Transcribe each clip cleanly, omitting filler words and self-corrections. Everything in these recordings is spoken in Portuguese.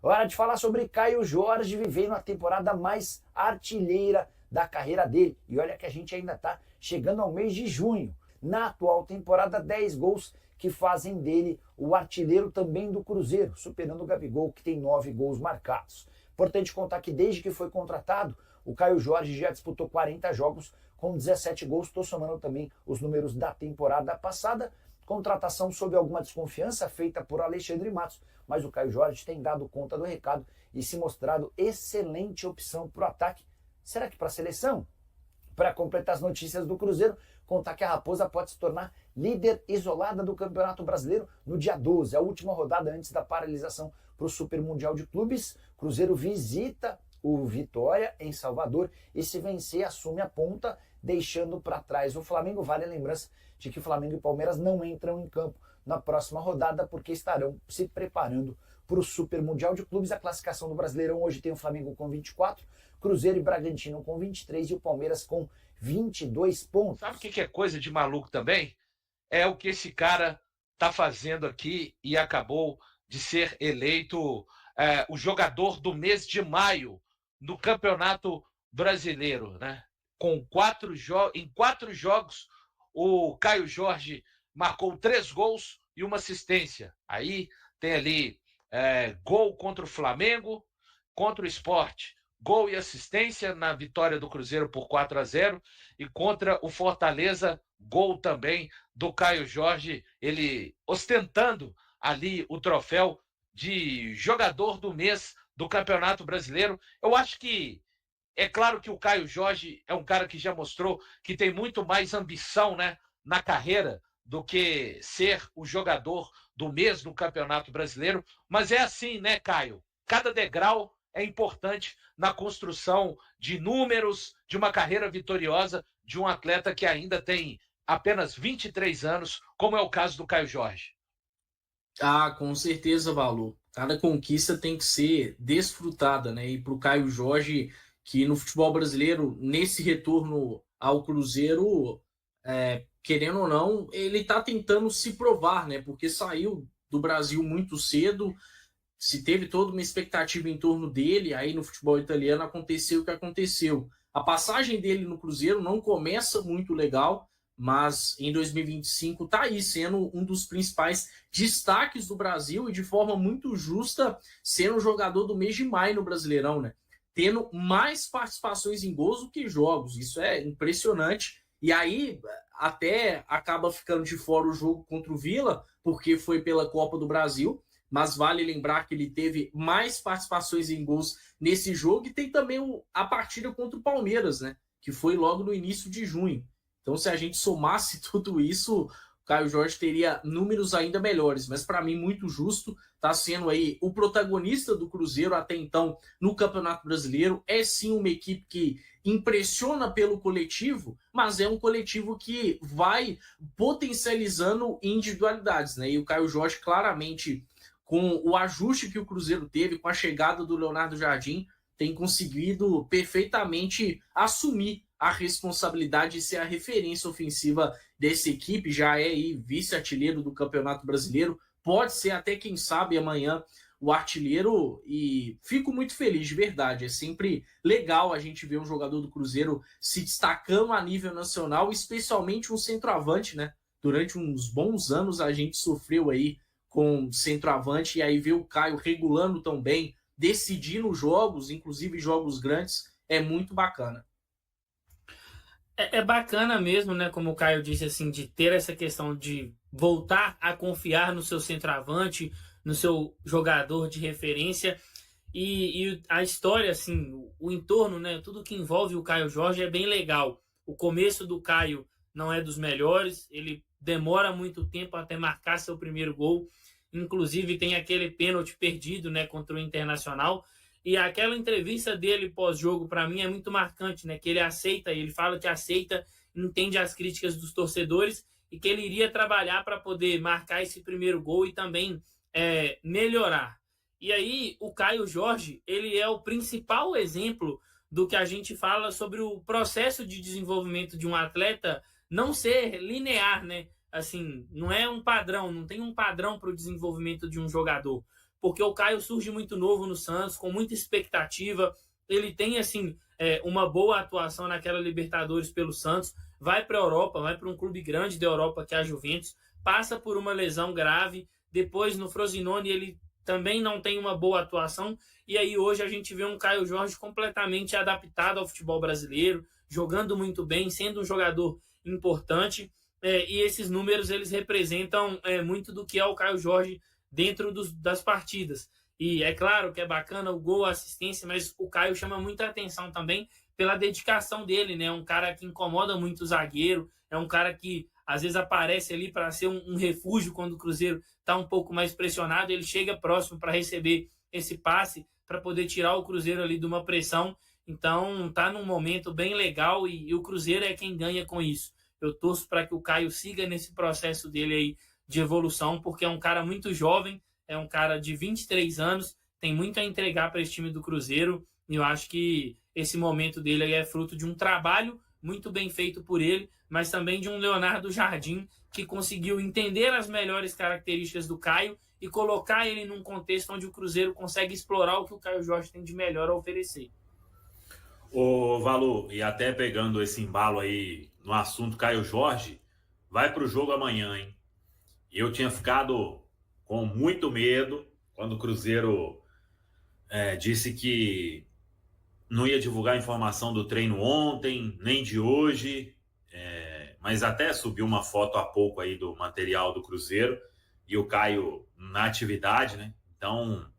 Hora de falar sobre Caio Jorge vivendo a temporada mais artilheira da carreira dele. E olha que a gente ainda está chegando ao mês de junho. Na atual temporada, 10 gols que fazem dele o artilheiro também do Cruzeiro, superando o Gabigol, que tem 9 gols marcados. Importante contar que desde que foi contratado, o Caio Jorge já disputou 40 jogos com 17 gols. Estou somando também os números da temporada passada. Contratação sob alguma desconfiança feita por Alexandre Matos, mas o Caio Jorge tem dado conta do recado e se mostrado excelente opção para o ataque. Será que para a seleção? Para completar as notícias do Cruzeiro, contar que a Raposa pode se tornar líder isolada do Campeonato Brasileiro no dia 12, a última rodada antes da paralisação para o Super Mundial de Clubes. Cruzeiro visita o Vitória em Salvador e, se vencer, assume a ponta, deixando para trás o Flamengo. Vale a lembrança de que Flamengo e Palmeiras não entram em campo na próxima rodada porque estarão se preparando para o Super Mundial de Clubes. A classificação do Brasileirão hoje tem o Flamengo com 24, Cruzeiro e Bragantino com 23 e o Palmeiras com 22 pontos. Sabe o que é coisa de maluco também? É o que esse cara está fazendo aqui e acabou de ser eleito o jogador do mês de maio no Campeonato Brasileiro, né? Em 4 jogos, o Caio Jorge marcou 3 gols e uma assistência. Aí tem ali gol contra o Flamengo, contra o Sport, gol e assistência na vitória do Cruzeiro por 4-0 e contra o Fortaleza, gol também do Caio Jorge, ele ostentando ali o troféu de jogador do mês do Campeonato Brasileiro. Eu acho que é claro que o Caio Jorge é um cara que já mostrou que tem muito mais ambição, né, na carreira do que ser o jogador do mês do Campeonato Brasileiro. Mas é assim, né, Caio? Cada degrau é importante na construção de números, de uma carreira vitoriosa de um atleta que ainda tem apenas 23 anos, como é o caso do Caio Jorge. Ah, com certeza, Valor. Cada conquista tem que ser desfrutada, né? E para o Caio Jorge, que no futebol brasileiro, nesse retorno ao Cruzeiro, querendo ou não, ele está tentando se provar, né? Porque saiu do Brasil muito cedo, se teve toda uma expectativa em torno dele, aí no futebol italiano aconteceu o que aconteceu. A passagem dele no Cruzeiro não começa muito legal, mas em 2025 está aí sendo um dos principais destaques do Brasil e de forma muito justa sendo o jogador do mês de maio no Brasileirão, né? Tendo mais participações em gols do que jogos. Isso é impressionante. E aí até acaba ficando de fora o jogo contra o Vila, porque foi pela Copa do Brasil, mas vale lembrar que ele teve mais participações em gols nesse jogo e tem também a partida contra o Palmeiras, né? Que foi logo no início de junho. Então, se a gente somasse tudo isso, o Caio Jorge teria números ainda melhores. Mas, para mim, muito justo. Está sendo aí o protagonista do Cruzeiro até então no Campeonato Brasileiro. É sim uma equipe que impressiona pelo coletivo, mas é um coletivo que vai potencializando individualidades, né? E o Caio Jorge, claramente, com o ajuste que o Cruzeiro teve, com a chegada do Leonardo Jardim, tem conseguido perfeitamente assumir a responsabilidade de ser a referência ofensiva dessa equipe. Já é aí vice-artilheiro do Campeonato Brasileiro, pode ser até, quem sabe, amanhã o artilheiro, e fico muito feliz, de verdade. É sempre legal a gente ver um jogador do Cruzeiro se destacando a nível nacional, especialmente um centroavante, né? Durante uns bons anos a gente sofreu aí com centroavante, e aí ver o Caio regulando tão bem, decidindo jogos, inclusive jogos grandes, é muito bacana. É bacana mesmo, né? Como o Caio disse, assim, de ter essa questão de voltar a confiar no seu centroavante, no seu jogador de referência. E a história, assim, o entorno, né? Tudo que envolve o Caio Jorge é bem legal. O começo do Caio não é dos melhores, ele demora muito tempo até marcar seu primeiro gol. Inclusive tem aquele pênalti perdido, né, contra o Internacional. E aquela entrevista dele pós-jogo, para mim, é muito marcante, né? Que ele fala que aceita, entende as críticas dos torcedores e que ele iria trabalhar para poder marcar esse primeiro gol e também melhorar. E aí, o Caio Jorge, ele é o principal exemplo do que a gente fala sobre o processo de desenvolvimento de um atleta não ser linear, né? Assim, não é um padrão, não tem um padrão para o desenvolvimento de um jogador. porque o Caio surge muito novo no Santos, com muita expectativa. Ele tem, assim, uma boa atuação naquela Libertadores pelo Santos, vai para a Europa, vai para um clube grande da Europa, que é a Juventus, passa por uma lesão grave, depois no Frosinone ele também não tem uma boa atuação, e aí hoje a gente vê um Caio Jorge completamente adaptado ao futebol brasileiro, jogando muito bem, sendo um jogador importante, e esses números eles representam muito do que é o Caio Jorge dentro das partidas. E é claro que é bacana o gol, a assistência, mas o Caio chama muita atenção também pela dedicação dele, né? É um cara que incomoda muito o zagueiro, é um cara que às vezes aparece ali para ser um refúgio quando o Cruzeiro está um pouco mais pressionado, ele chega próximo para receber esse passe, para poder tirar o Cruzeiro ali de uma pressão. Então tá num momento bem legal e o Cruzeiro é quem ganha com isso. Eu torço para que o Caio siga nesse processo dele aí de evolução, porque é um cara muito jovem, é um cara de 23 anos, tem muito a entregar para esse time do Cruzeiro, e eu acho que esse momento dele aí é fruto de um trabalho muito bem feito por ele, mas também de um Leonardo Jardim que conseguiu entender as melhores características do Caio e colocar ele num contexto onde o Cruzeiro consegue explorar o que o Caio Jorge tem de melhor a oferecer. Ô, Valu, e até pegando esse embalo aí no assunto Caio Jorge, vai pro jogo amanhã, hein? Eu tinha ficado com muito medo quando o Cruzeiro disse que não ia divulgar a informação do treino ontem, nem de hoje, mas até subiu uma foto há pouco aí do material do Cruzeiro e o Caio na atividade, né? Então,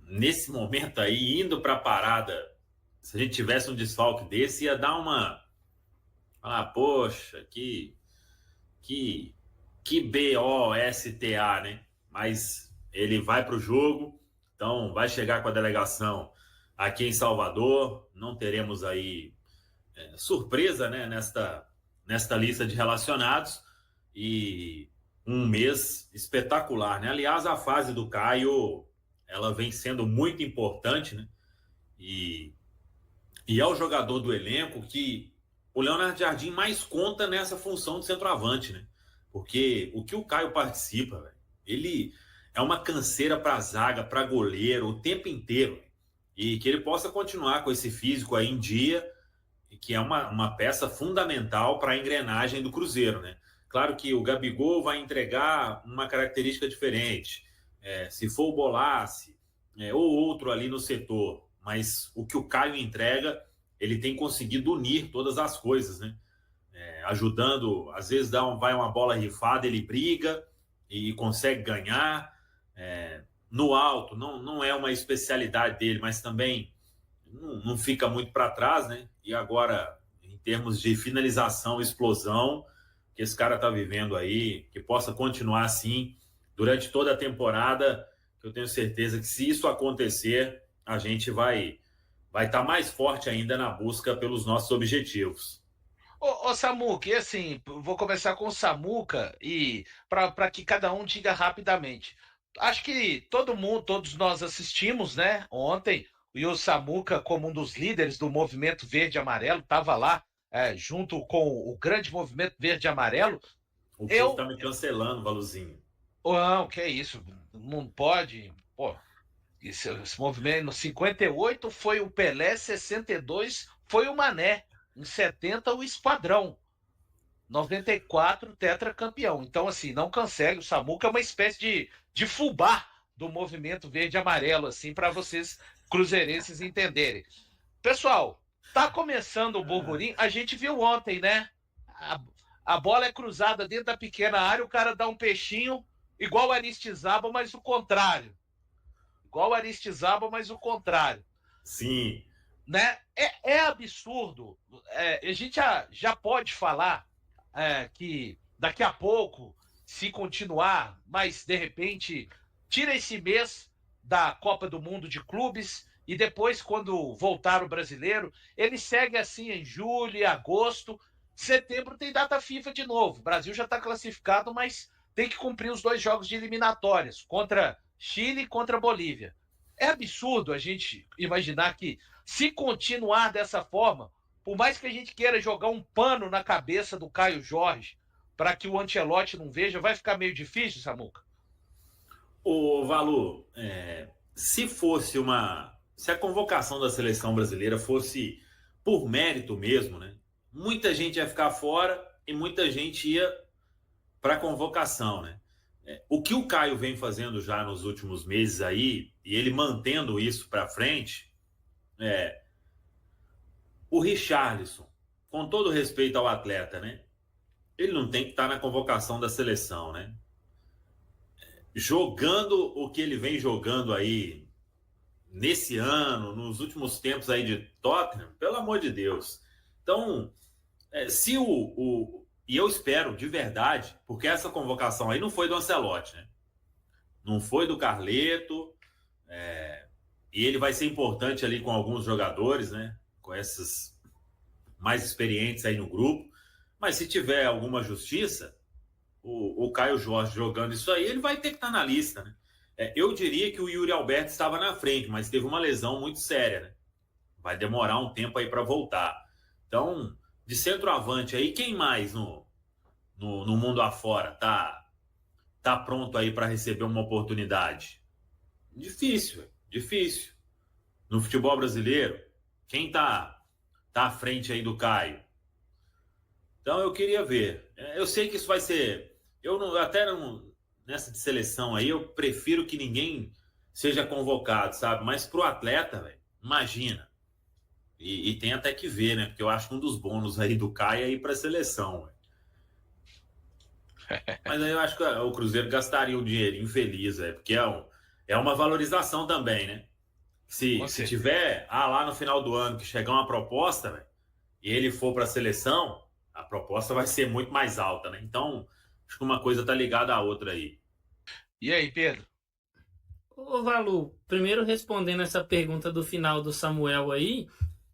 nesse momento aí, indo para a parada, se a gente tivesse um desfalque desse, ia dar uma... poxa, que BOSTA, né? Mas ele vai para o jogo, então vai chegar com a delegação aqui em Salvador. Não teremos aí surpresa, né, nesta lista de relacionados, e um mês espetacular, né? Aliás, a fase do Caio, ela vem sendo muito importante, né? E é o jogador do elenco que o Leonardo Jardim mais conta nessa função de centroavante, né? Porque o que o Caio participa, véio, ele é uma canseira para zaga, para goleiro, o tempo inteiro. Véio. E que ele possa continuar com esse físico aí em dia, que é uma peça fundamental para a engrenagem do Cruzeiro, né? Claro que o Gabigol vai entregar uma característica diferente. Se for o Bolace, ou outro ali no setor. Mas o que o Caio entrega, ele tem conseguido unir todas as coisas, né? Ajudando, às vezes vai uma bola rifada, ele briga e consegue ganhar. No alto, não é uma especialidade dele, mas também não fica muito para trás, né? E agora, em termos de finalização, explosão, que esse cara está vivendo aí, que possa continuar assim durante toda a temporada, que eu tenho certeza que se isso acontecer, a gente vai estar mais forte ainda na busca pelos nossos objetivos. Ô Samuca, e assim, vou começar com o Samuca e para que cada um diga rapidamente. Acho que todos nós assistimos, né, ontem, e o Samuca, como um dos líderes do movimento verde e amarelo, estava lá junto com o grande movimento verde e amarelo. O povo tá me cancelando, Valuzinho. Não, que é isso, não pode. Pô, esse movimento no 58 foi o Pelé, 62 foi o Mané, em 70 o Esquadrão, 94 tetracampeão. Então, assim, não cancele, o Samuca é uma espécie de fubá do movimento verde e amarelo, assim, para vocês cruzeirenses entenderem. Pessoal, tá começando o burburinho, a gente viu ontem, né? A bola é cruzada dentro da pequena área, o cara dá um peixinho, igual o Aristizábal, mas o contrário. Igual o Aristizábal, mas o contrário. Sim. Né? É absurdo. A gente já pode falar que daqui a pouco, se continuar, mas de repente tira esse mês da Copa do Mundo de Clubes e depois, quando voltar o brasileiro, ele segue assim em julho e agosto. Setembro tem data FIFA de novo. O Brasil já está classificado, mas tem que cumprir os 2 jogos de eliminatórias contra Chile e contra Bolívia. É absurdo a gente imaginar que, se continuar dessa forma, por mais que a gente queira jogar um pano na cabeça do Caio Jorge para que o Ancelotti não veja, vai ficar meio difícil, Samuca? Ô, Valu, se a convocação da seleção brasileira fosse por mérito mesmo, né? Muita gente ia ficar fora e muita gente ia para a convocação, né? O que o Caio vem fazendo já nos últimos meses aí, e ele mantendo isso para frente, o Richarlison, com todo respeito ao atleta, né? Ele não tem que estar na convocação da seleção, né? Jogando o que ele vem jogando aí nesse ano, nos últimos tempos aí de Tottenham, pelo amor de Deus. Então, se e eu espero de verdade, porque essa convocação aí não foi do Ancelotti, né? Não foi do Carleto, e ele vai ser importante ali com alguns jogadores, né? Com esses mais experientes aí no grupo. Mas se tiver alguma justiça, o Caio Jorge jogando isso aí, ele vai ter que estar na lista, né? Eu diria que o Yuri Alberto estava na frente, mas teve uma lesão muito séria, né? Vai demorar um tempo aí para voltar. Então, de centroavante aí, quem mais no mundo afora tá pronto aí para receber uma oportunidade? Difícil. No futebol brasileiro, quem tá à frente aí do Caio? Então eu queria ver. Eu sei que isso vai ser... nessa de seleção aí, eu prefiro que ninguém seja convocado, sabe? Mas pro atleta, velho, imagina. E tem até que ver, né? Porque eu acho que um dos bônus aí do Caio é ir pra seleção, velho. Mas aí eu acho que o Cruzeiro gastaria um dinheirinho feliz, velho. Porque é uma valorização também, né? Se tiver, lá no final do ano, que chegar uma proposta, velho, e ele for pra seleção, a proposta vai ser muito mais alta, né? Então, acho que uma coisa tá ligada à outra aí. E aí, Pedro? Ô, Valu, primeiro respondendo essa pergunta do final do Samuel aí,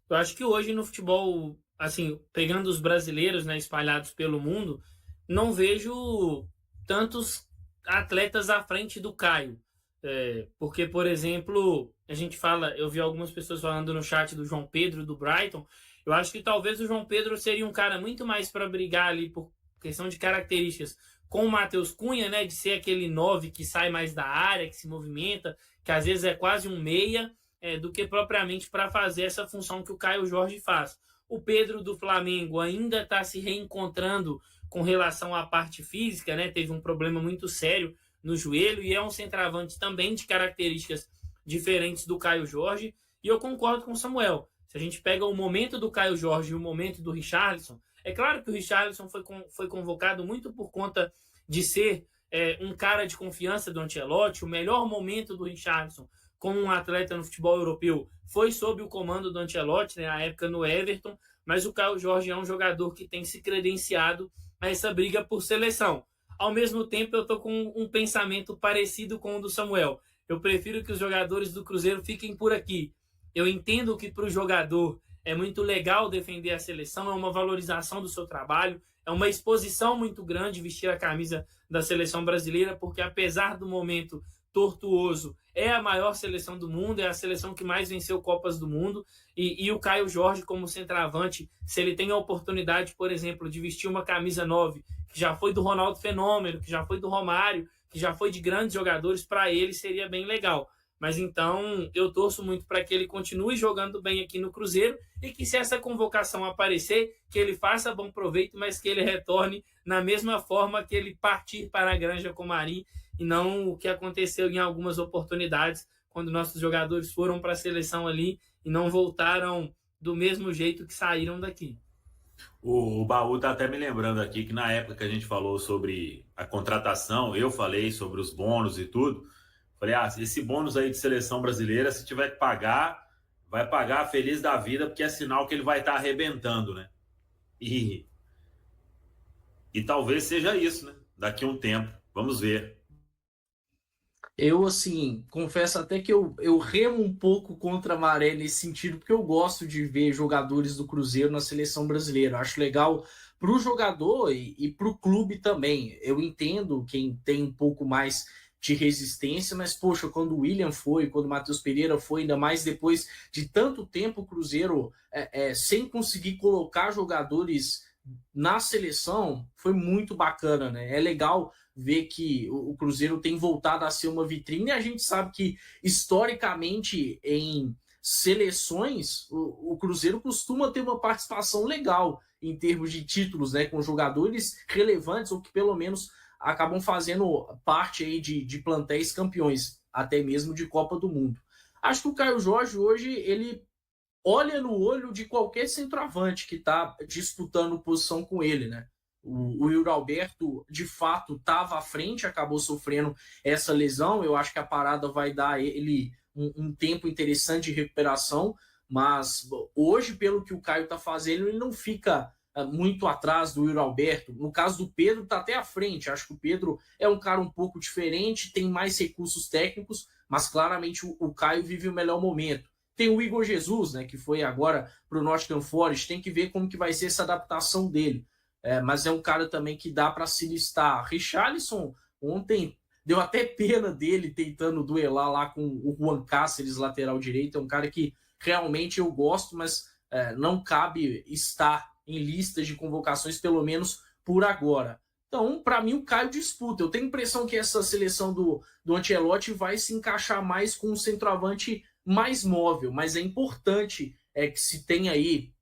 eu acho que hoje no futebol, assim, pegando os brasileiros, né, espalhados pelo mundo, não vejo tantos atletas à frente do Caio. Porque, por exemplo, a gente fala, eu vi algumas pessoas falando no chat do João Pedro, do Brighton. Eu acho que talvez o João Pedro seria um cara muito mais para brigar ali por questão de características com o Matheus Cunha, né, de ser aquele 9 que sai mais da área, que se movimenta, que às vezes é quase um meia, do que propriamente para fazer essa função que o Caio Jorge faz. O Pedro do Flamengo ainda está se reencontrando com relação à parte física, né, teve um problema muito sério no joelho e é um centroavante também de características diferentes do Caio Jorge. E eu concordo com o Samuel. Se a gente pega o momento do Caio Jorge e o momento do Richarlison, é claro que o Richarlison foi convocado muito por conta de ser um cara de confiança do Ancelotti. O melhor momento do Richarlison como um atleta no futebol europeu foi sob o comando do Ancelotti, né, na época no Everton, mas o Caio Jorge é um jogador que tem se credenciado a essa briga por seleção. Ao mesmo tempo, eu estou com um pensamento parecido com o do Samuel. Eu prefiro que os jogadores do Cruzeiro fiquem por aqui. Eu entendo que para o jogador é muito legal defender a seleção, é uma valorização do seu trabalho, é uma exposição muito grande vestir a camisa da seleção brasileira, porque apesar do momento tortuoso, é a maior seleção do mundo, é a seleção que mais venceu Copas do Mundo, e o Caio Jorge como centroavante, se ele tem a oportunidade, por exemplo, de vestir uma camisa 9, que já foi do Ronaldo Fenômeno, que já foi do Romário, que já foi de grandes jogadores, para ele seria bem legal. Mas então eu torço muito para que ele continue jogando bem aqui no Cruzeiro e que, se essa convocação aparecer, que ele faça bom proveito, mas que ele retorne na mesma forma que ele partir para a Granja Comari, e não o que aconteceu em algumas oportunidades quando nossos jogadores foram para a seleção ali e não voltaram do mesmo jeito que saíram daqui. O Baú tá até me lembrando aqui que na época que a gente falou sobre a contratação, eu falei sobre os bônus e tudo. Falei, esse bônus aí de seleção brasileira, se tiver que pagar, vai pagar feliz da vida, porque é sinal que ele vai estar arrebentando, né? E talvez seja isso, né? Daqui a um tempo. Vamos ver. Eu, assim, confesso até que eu remo um pouco contra a maré nesse sentido, porque eu gosto de ver jogadores do Cruzeiro na seleção brasileira. Eu acho legal para o jogador e para o clube também. Eu entendo quem tem um pouco mais de resistência, mas, poxa, quando o William foi, quando o Matheus Pereira foi, ainda mais depois de tanto tempo o Cruzeiro sem conseguir colocar jogadores na seleção foi muito bacana, né? É legal ver que o Cruzeiro tem voltado a ser uma vitrine, e a gente sabe que, historicamente, em seleções, o Cruzeiro costuma ter uma participação legal em termos de títulos, né? Com jogadores relevantes, ou que pelo menos acabam fazendo parte aí de plantéis campeões, até mesmo de Copa do Mundo. Acho que o Caio Jorge hoje, ele olha no olho de qualquer centroavante que está disputando posição com ele, né? O Yuri Alberto, de fato, estava à frente, acabou sofrendo essa lesão. Eu acho que a parada vai dar a ele um tempo interessante de recuperação, mas hoje, pelo que o Caio está fazendo, ele não fica muito atrás do Yuri Alberto. No caso do Pedro, está até à frente. Acho que o Pedro é um cara um pouco diferente, tem mais recursos técnicos, mas claramente o Caio vive o melhor momento. Tem o Igor Jesus, né, que foi agora para o Nottingham Forest, tem que ver como que vai ser essa adaptação dele. Mas é um cara também que dá para se listar. Richarlison, ontem, deu até pena dele tentando duelar lá com o Juan Cáceres, lateral direito. É um cara que realmente eu gosto, mas não cabe estar em listas de convocações, pelo menos por agora. Então, para mim, o Caio disputa. Eu tenho a impressão que essa seleção do Ancelotti vai se encaixar mais com um centroavante mais móvel, mas é importante que se tenha aí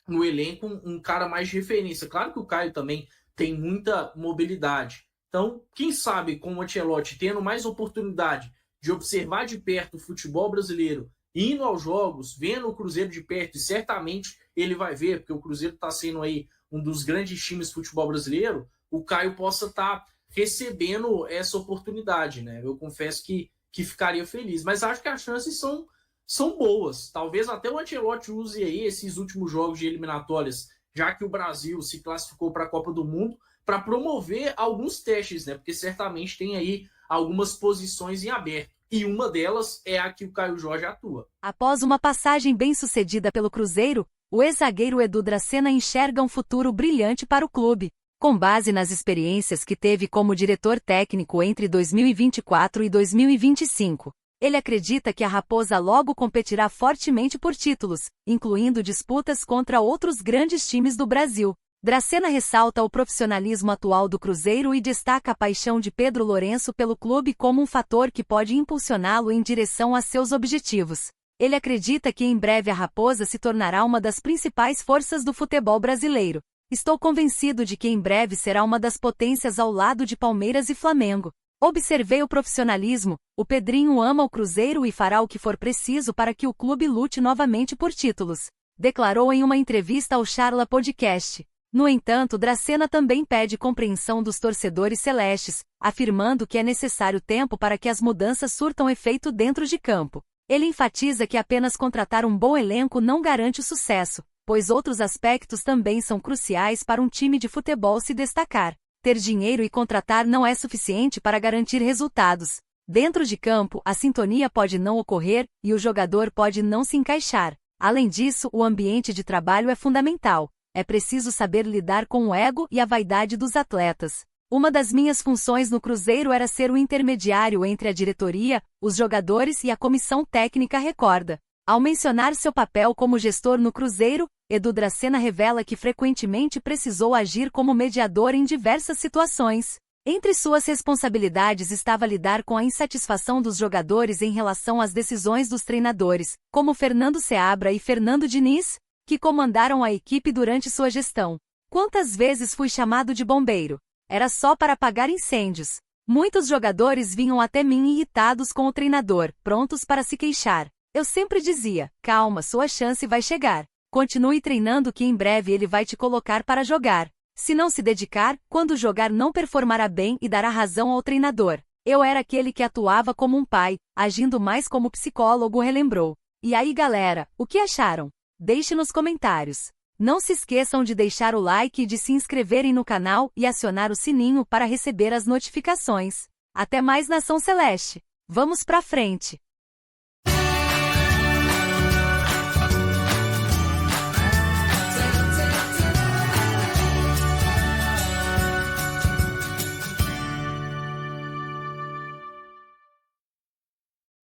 no elenco um cara mais de referência. Claro que o Caio também tem muita mobilidade. Então, quem sabe com o Ancelotti tendo mais oportunidade de observar de perto o futebol brasileiro, indo aos jogos, vendo o Cruzeiro de perto, e certamente ele vai ver, porque o Cruzeiro está sendo aí um dos grandes times de futebol brasileiro, o Caio possa estar recebendo essa oportunidade, né? Eu confesso que ficaria feliz, mas acho que as chances são boas. Talvez até o Ancelotti use aí esses últimos jogos de eliminatórias, já que o Brasil se classificou para a Copa do Mundo, para promover alguns testes, né? Porque certamente tem aí algumas posições em aberto. E uma delas é a que o Caio Jorge atua. Após uma passagem bem-sucedida pelo Cruzeiro, o ex-zagueiro Edu Dracena enxerga um futuro brilhante para o clube. Com base nas experiências que teve como diretor técnico entre 2024 e 2025. Ele acredita que a Raposa logo competirá fortemente por títulos, incluindo disputas contra outros grandes times do Brasil. Dracena ressalta o profissionalismo atual do Cruzeiro e destaca a paixão de Pedro Lourenço pelo clube como um fator que pode impulsioná-lo em direção a seus objetivos. Ele acredita que em breve a Raposa se tornará uma das principais forças do futebol brasileiro. Estou convencido de que em breve será uma das potências ao lado de Palmeiras e Flamengo. Observei o profissionalismo, o Pedrinho ama o Cruzeiro e fará o que for preciso para que o clube lute novamente por títulos, declarou em uma entrevista ao Charla Podcast. No entanto, Dracena também pede compreensão dos torcedores celestes, afirmando que é necessário tempo para que as mudanças surtam efeito dentro de campo. Ele enfatiza que apenas contratar um bom elenco não garante o sucesso, pois outros aspectos também são cruciais para um time de futebol se destacar. Ter dinheiro e contratar não é suficiente para garantir resultados. Dentro de campo, a sintonia pode não ocorrer e o jogador pode não se encaixar. Além disso, o ambiente de trabalho é fundamental. É preciso saber lidar com o ego e a vaidade dos atletas. Uma das minhas funções no Cruzeiro era ser o intermediário entre a diretoria, os jogadores e a comissão técnica, recorda. Ao mencionar seu papel como gestor no Cruzeiro, Edu Dracena revela que frequentemente precisou agir como mediador em diversas situações. Entre suas responsabilidades estava lidar com a insatisfação dos jogadores em relação às decisões dos treinadores, como Fernando Seabra e Fernando Diniz, que comandaram a equipe durante sua gestão. Quantas vezes fui chamado de bombeiro? Era só para apagar incêndios. Muitos jogadores vinham até mim irritados com o treinador, prontos para se queixar. Eu sempre dizia, calma, sua chance vai chegar. Continue treinando que em breve ele vai te colocar para jogar. Se não se dedicar, quando jogar não performará bem e dará razão ao treinador. Eu era aquele que atuava como um pai, agindo mais como psicólogo, relembrou. E aí galera, o que acharam? Deixe nos comentários. Não se esqueçam de deixar o like e de se inscreverem no canal e acionar o sininho para receber as notificações. Até mais, Nação Celeste! Vamos pra frente!